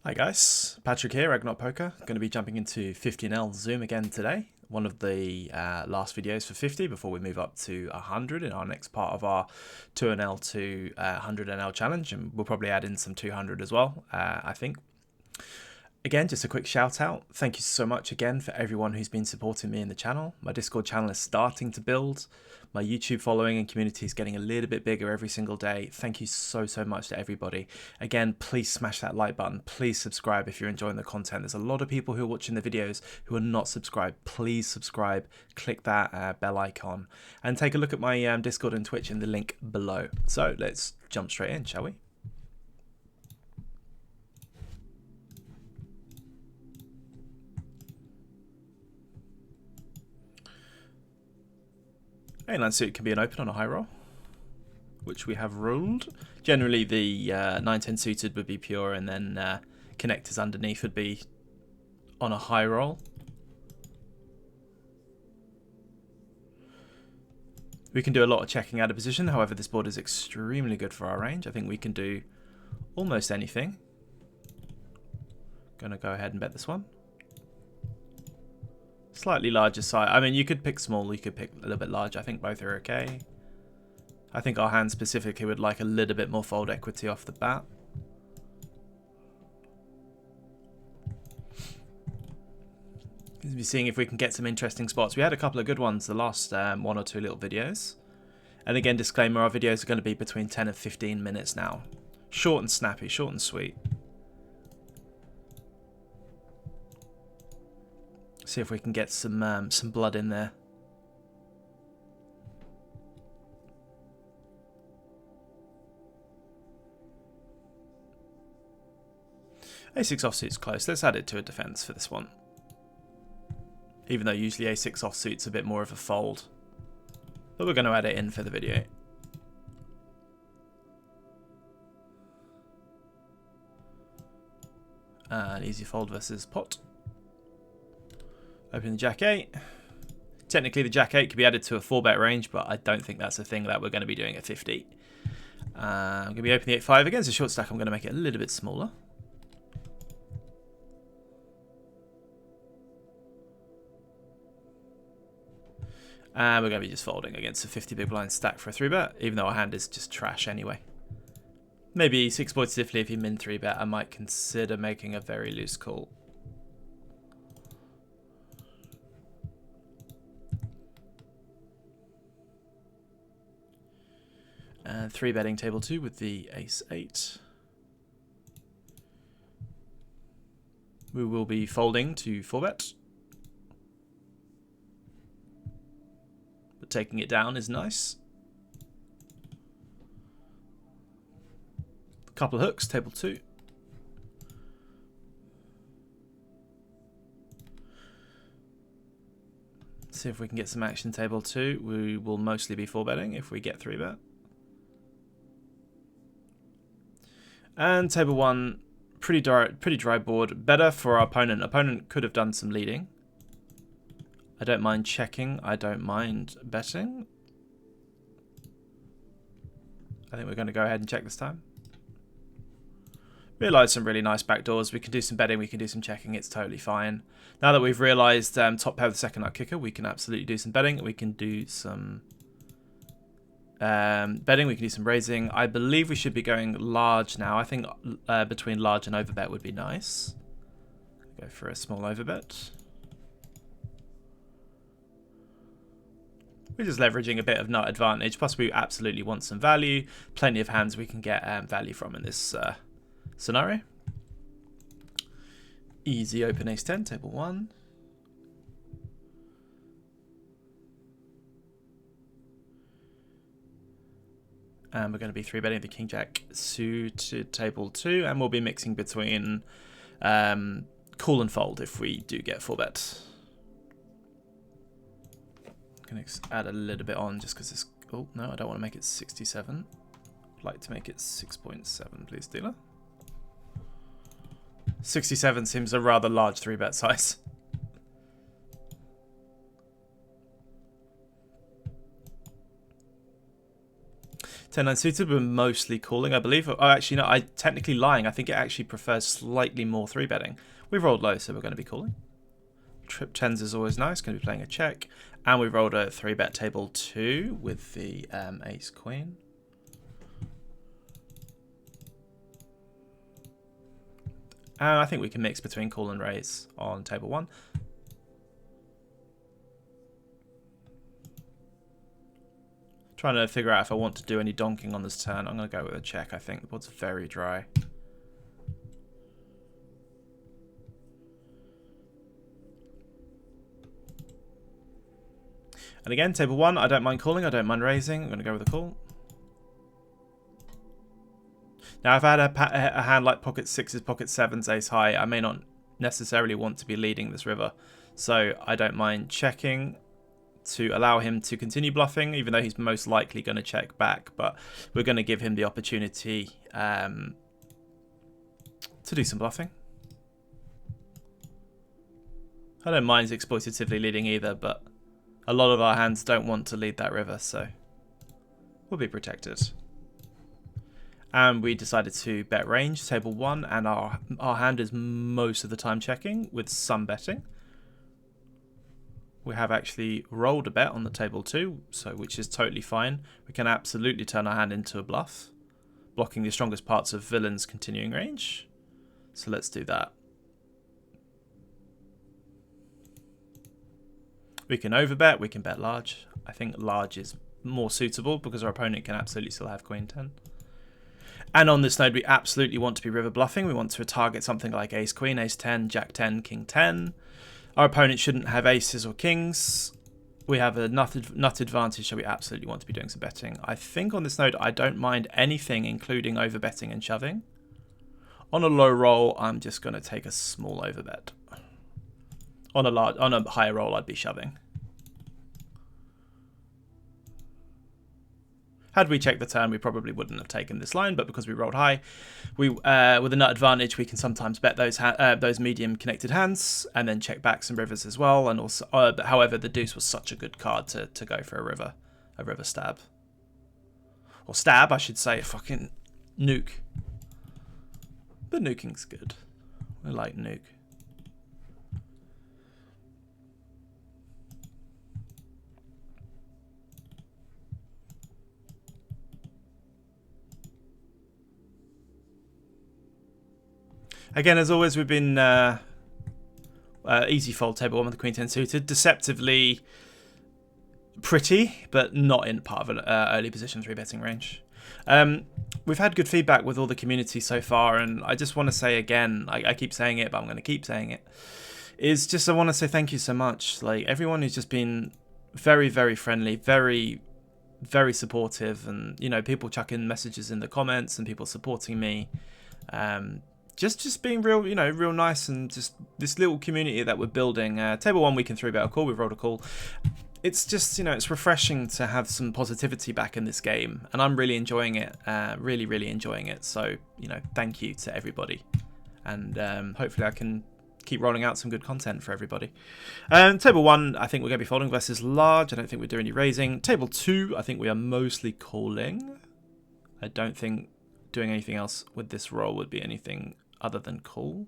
Hi guys, Patrick here, Ragnarok Poker. Going to be jumping into 50NL Zoom again today. One of the last videos for 50 before we move up to 100 in our next part of our 2NL to 100NL challenge, and we'll probably add in some 200 as well, I think. Again, just a quick shout out. Thank you so much again for everyone who's been supporting me in the channel. My Discord channel is starting to build. My YouTube following and community is getting a little bit bigger every single day. Thank you so much to everybody. Again, please smash that like button. Please subscribe if you're enjoying the content. There's a lot of people who are watching the videos who are not subscribed. Please subscribe. Click that bell icon and take a look at my Discord and Twitch in the link below. So let's jump straight in, shall we? A9 suit can be an open on a high roll, which we have rolled. Generally, the 9-10 suited would be pure, and then connectors underneath would be on a high roll. We can do a lot of checking out of position. However, this board is extremely good for our range. I think we can do almost anything. Gonna go ahead and bet this one. Slightly larger size. I mean, you could pick small, you could pick a little bit large. I think both are okay. I think our hand specifically would like a little bit more fold equity off the bat. We'll be seeing if we can get some interesting spots. We had a couple of good ones the last one or two little videos. And again, disclaimer, our videos are going to be between 10 and 15 minutes now. Short and snappy, short and sweet. See if we can get some blood in there. A6 offsuit's close. Let's add it to a defense for this one. Even though usually A6 offsuit's a bit more of a fold. But we're going to add it in for the video. An easy fold versus pot. Open the Jack 8. Technically the Jack 8 could be added to a 4-bet range, but I don't think that's a thing that we're going to be doing at 50. I'm going to be opening the 8-5. Against a short stack, I'm going to make it a little bit smaller. And we're going to be just folding against a 50 big blind stack for a 3-bet, even though our hand is just trash anyway. Maybe 6 points stiffly if you min 3-bet, I might consider making a very loose call. And 3-betting table 2 with the ace 8. We will be folding to 4-bet. But taking it down is nice. A couple of hooks, table 2. See if we can get some action table 2. We will mostly be 4-betting if we get 3-bet. And table 1, pretty dry board. Better for our opponent. Opponent could have done some leading. I don't mind checking. I don't mind betting. I think we're going to go ahead and check this time. Realised some really nice backdoors. We can do some betting. We can do some checking. It's totally fine. Now that we've realised top pair of the second nut kicker, we can absolutely do some betting. We can do some betting, we can do some raising. I believe we should be going large now. I think between large and overbet would be nice. Go for a small overbet. We're just leveraging a bit of nut advantage. Plus, we absolutely want some value. Plenty of hands we can get value from in this scenario. Easy open ace 10, table 1. And we're going to be 3-betting the King Jack suited table 2, and we'll be mixing between call and fold if we do get 4-bet. Going to add a little bit on just because this. Oh no, I don't want to make it 67. I'd like to make it 6.7, please, dealer. 67 seems a rather large 3-bet size. 10-9 suited, we're mostly calling, I believe. Oh, actually, no, I'm technically lying. I think it actually prefers slightly more 3-betting. We've rolled low, so we're going to be calling. Trip 10s is always nice. Going to be playing a check. And we rolled a 3-bet table 2 with the ace-queen. And I think we can mix between call and raise on table 1. Trying to figure out if I want to do any donking on this turn. I'm going to go with a check, I think. The board's very dry. And again, table 1, I don't mind calling, I don't mind raising. I'm going to go with a call. Now, if I had a hand like pocket 6s, pocket 7s, ace high, I may not necessarily want to be leading this river. So I don't mind checking to allow him to continue bluffing, even though he's most likely going to check back. But we're going to give him the opportunity to do some bluffing. I don't mind exploitatively leading either, but a lot of our hands don't want to lead that river, so we'll be protected. And we decided to bet range, table 1, and our hand is most of the time checking with some betting. We have actually rolled a bet on the table 2, so which is totally fine. We can absolutely turn our hand into a bluff, blocking the strongest parts of villain's continuing range. So let's do that. We can overbet, we can bet large. I think large is more suitable because our opponent can absolutely still have queen 10. And on this node, we absolutely want to be river bluffing. We want to target something like ace queen, ace 10, jack 10, king 10. Our opponent shouldn't have aces or kings. We have a nut advantage, so we absolutely want to be doing some betting. I think on this node, I don't mind anything, including overbetting and shoving. On a low roll, I'm just going to take a small overbet. On a higher roll, I'd be shoving. Had we checked the turn, we probably wouldn't have taken this line, but because we rolled high, we with a nut advantage, we can sometimes bet those medium connected hands and then check back some rivers as well. And also, however, the deuce was such a good card to go for a river stab, or stab, I should say, fucking nuke. But nuking's good. I like nuke. Again, as always, we've been easy fold table 1 with the queen 10 suited. Deceptively pretty, but not in part of an early position 3-betting range. We've had good feedback with all the community so far, and I just want to say again, I keep saying it, but I'm going to keep saying it, is just I want to say thank you so much. Like, everyone who's just been very, very friendly, very, very supportive, and, you know, people chucking messages in the comments and people supporting me. Just being real, you know, real nice, and just this little community that we're building. Table 1, we can 3-bet a call. We've rolled a call. It's just, you know, it's refreshing to have some positivity back in this game, and I'm really enjoying it. Really, really enjoying it. So, you know, thank you to everybody, and hopefully I can keep rolling out some good content for everybody. Table 1, I think we're going to be folding versus large. I don't think we're doing any raising. Table 2, I think we are mostly calling. I don't think doing anything else with this roll would be anything other than call.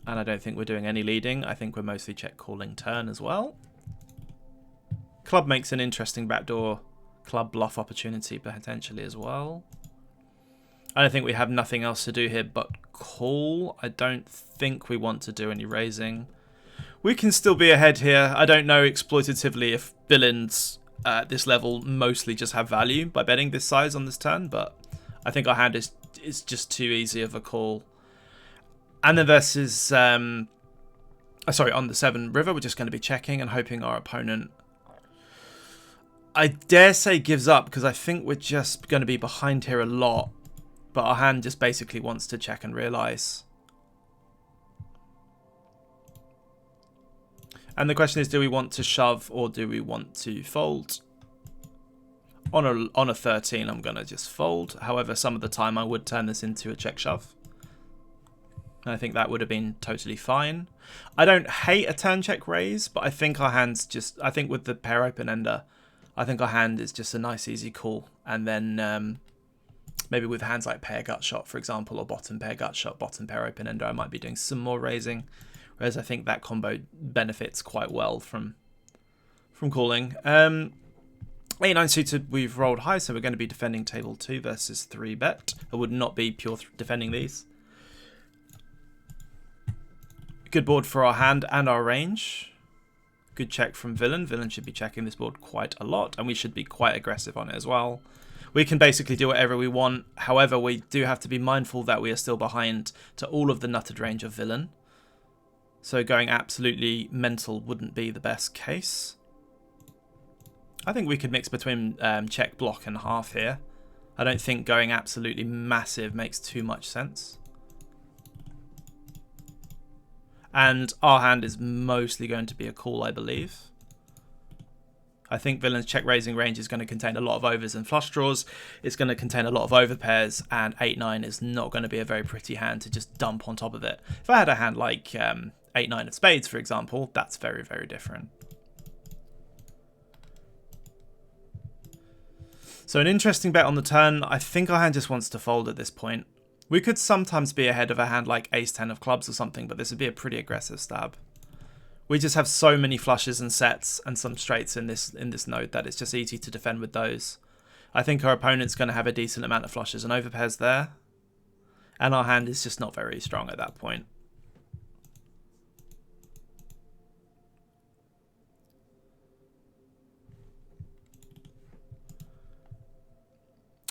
And I don't think we're doing any leading. I think we're mostly check calling turn as well. Club makes an interesting backdoor club bluff opportunity potentially as well. I don't think we have nothing else to do here but call. I don't think we want to do any raising. We can still be ahead here. I don't know exploitatively if villains at this level mostly just have value by betting this size on this turn, but I think our hand is just too easy of a call. And then versus, sorry, on the 7 river, we're just going to be checking and hoping our opponent, I dare say, gives up, because I think we're just going to be behind here a lot, but our hand just basically wants to check and realize. And the question is, do we want to shove or do we want to fold? On a 13, I'm going to just fold. However, some of the time I would turn this into a check shove. And I think that would have been totally fine. I don't hate a turn check raise, but I think our hands just, I think with the pair open ender, I think our hand is just a nice easy call, and then maybe with hands like pair gut shot, for example, or bottom pair gut shot, bottom pair open ender, I might be doing some more raising, whereas I think that combo benefits quite well from calling. 8-9 suited, we've rolled high, so we're going to be defending table 2 versus 3-bet. I would not be pure defending these. Good board for our hand and our range. Good check from Villain. Villain should be checking this board quite a lot, and we should be quite aggressive on it as well. We can basically do whatever we want. However, we do have to be mindful that we are still behind to all of the nutted range of Villain. So going absolutely mental wouldn't be the best case. I think we could mix between check, block and half here. I don't think going absolutely massive makes too much sense. And our hand is mostly going to be a call, I believe. I think Villain's check raising range is going to contain a lot of overs and flush draws. It's going to contain a lot of over pairs, and 8-9 is not going to be a very pretty hand to just dump on top of it. If I had a hand like 8-9 of spades, for example, that's very, very different. So an interesting bet on the turn. I think our hand just wants to fold at this point. We could sometimes be ahead of a hand like ace-10 of clubs or something, but this would be a pretty aggressive stab. We just have so many flushes and sets and some straights in this node that it's just easy to defend with those. I think our opponent's going to have a decent amount of flushes and overpairs there. And our hand is just not very strong at that point.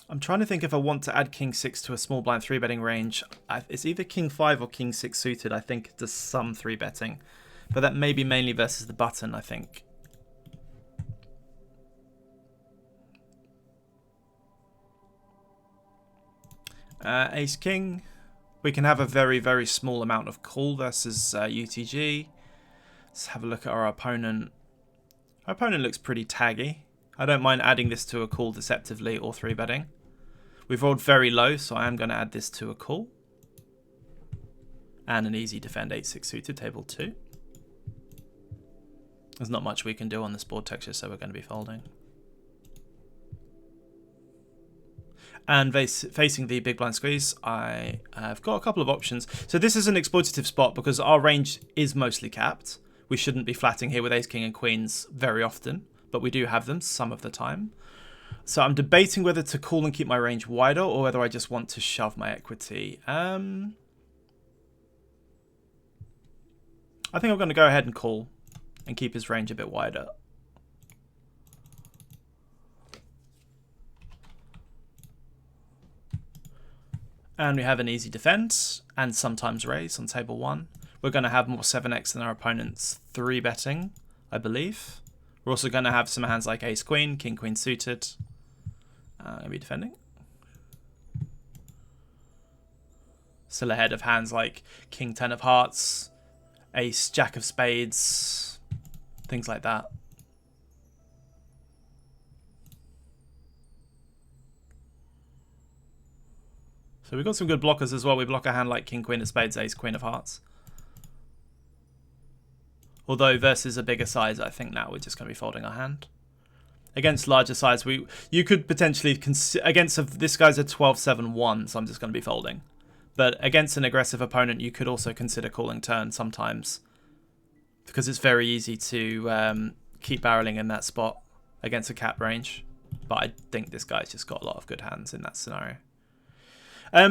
I'm trying to think if I want to add king 6 to a small blind 3-betting range. It's either king 5 or king 6 suited, I think, does some 3-betting. But that may be mainly versus the button, I think. Ace king. We can have a very, very small amount of call versus UTG. Let's have a look at our opponent. Our opponent looks pretty taggy. I don't mind adding this to a call deceptively or 3-betting. We've rolled very low, so I am going to add this to a call. And an easy defend 8-6 suited, table 2. There's not much we can do on this board texture, so we're going to be folding. And facing the big blind squeeze, I have got a couple of options. So this is an exploitative spot because our range is mostly capped. We shouldn't be flatting here with ace, king and queens very often, but we do have them some of the time. So I'm debating whether to call and keep my range wider or whether I just want to shove my equity. I think I'm going to go ahead and call and keep his range a bit wider. And we have an easy defend and sometimes raise on table 1. We're going to have more 7x than our opponent's 3-betting, I believe. We're also going to have some hands like ace queen, king queen suited. Going to be defending. Still ahead of hands like king 10 of hearts, ace jack of spades, things like that. So we've got some good blockers as well. We block a hand like king queen of spades, ace queen of hearts. Although versus a bigger size, I think now we're just going to be folding our hand. Against larger size, you could potentially this guy's a 12-7-1, so I'm just going to be folding. But against an aggressive opponent, you could also consider calling turn sometimes, because it's very easy to keep barreling in that spot against a cap range. But I think this guy's just got a lot of good hands in that scenario.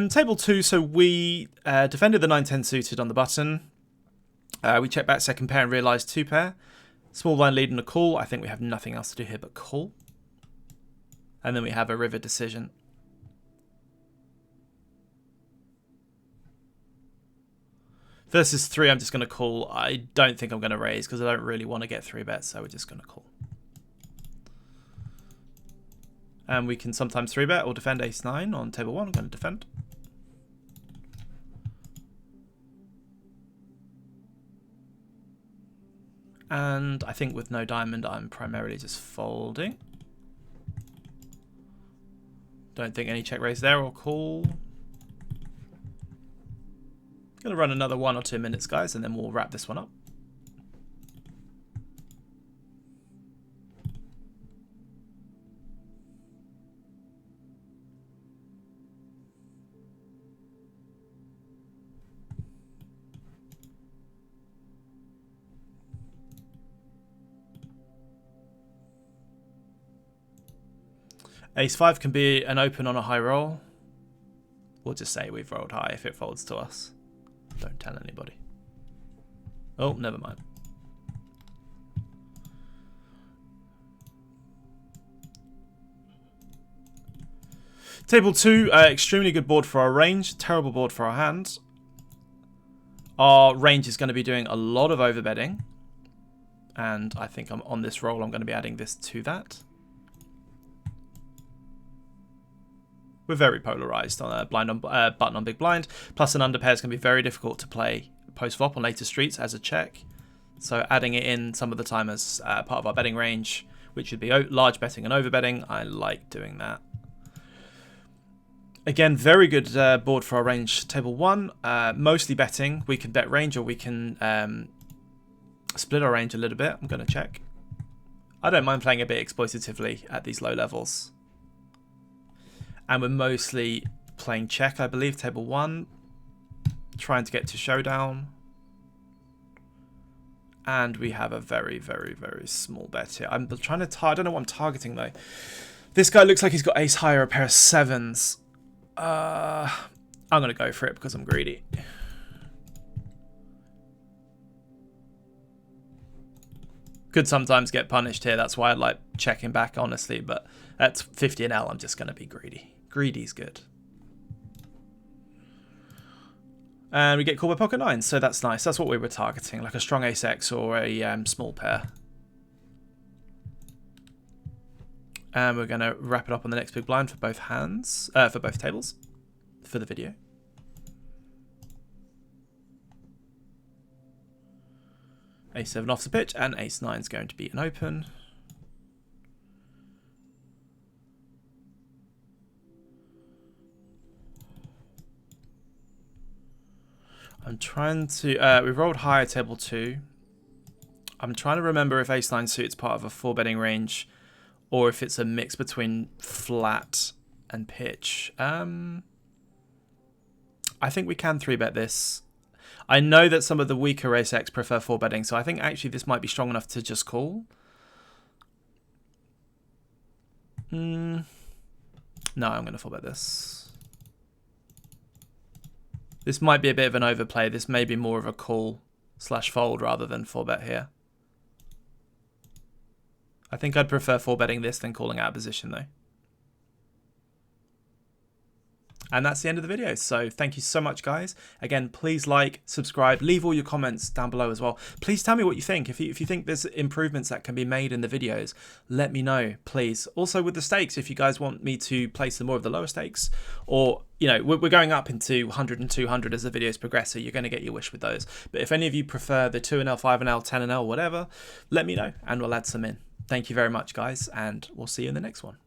Table 2, so we defended the 9-10 suited on the button. We check back second pair and realised 2 pair. Small blind lead and a call. I think we have nothing else to do here but call. And then we have a river decision. Versus 3, I'm just going to call. I don't think I'm going to raise because I don't really want to get 3 bets, so we're just going to call. And we can sometimes 3-bet or defend ace-9 on table 1. I'm going to defend. And I think with no diamond, I'm primarily just folding. Don't think any check raise there or call. Going to run another 1 or 2 minutes, guys, and then we'll wrap this one up. Ace-5 can be an open on a high roll. We'll just say we've rolled high if it folds to us. Don't tell anybody. Oh, never mind. Table 2, extremely good board for our range, terrible board for our hand. Our range is going to be doing a lot of overbetting. And I think I'm on this roll, I'm going to be adding this to that. We're very polarized on a blind on, button on big blind. Plus an underpair is going to be very difficult to play post-flop on later streets as a check. So adding it in some of the time as part of our betting range, which would be large betting and overbetting, I like doing that. Again, very good board for our range. Table 1, mostly betting. We can bet range or we can split our range a little bit. I'm going to check. I don't mind playing a bit exploitatively at these low levels. And we're mostly playing check, I believe. Table 1, trying to get to showdown. And we have a very, very, very small bet here. I'm trying to I don't know what I'm targeting though. This guy looks like he's got ace high or a pair of 7s. I'm going to go for it because I'm greedy. Could sometimes get punished here. That's why I like checking back, honestly. But at 50 and L, I'm just going to be greedy. Greedy's good. And we get called by pocket 9, so that's nice. That's what we were targeting, like a strong ace X or a small pair. And we're going to wrap it up on the next big blind for both hands, for both tables, for the video. Ace-7 off the pitch, and ace-9 is going to be an open. I'm trying to, we rolled high at table 2. I'm trying to remember if ace-9 suit's part of a 4-betting range or if it's a mix between flat and pitch. I think we can 3-bet this. I know that some of the weaker ace-X prefer 4-betting, so I think actually this might be strong enough to just call. No, I'm going to 4-bet this. This might be a bit of an overplay. This may be more of a call / fold rather than 4-bet here. I think I'd prefer 4-betting this than calling out of position though. And that's the end of the video. So thank you so much, guys. Again, please like, subscribe, leave all your comments down below as well. Please tell me what you think. If you think there's improvements that can be made in the videos, let me know, please. Also with the stakes, if you guys want me to play some more of the lower stakes, or, you know, we're going up into 100 and 200 as the videos progress, so you're going to get your wish with those. But if any of you prefer the 2NL, 5NL, 10NL, whatever, let me know and we'll add some in. Thank you very much, guys, and we'll see you in the next one.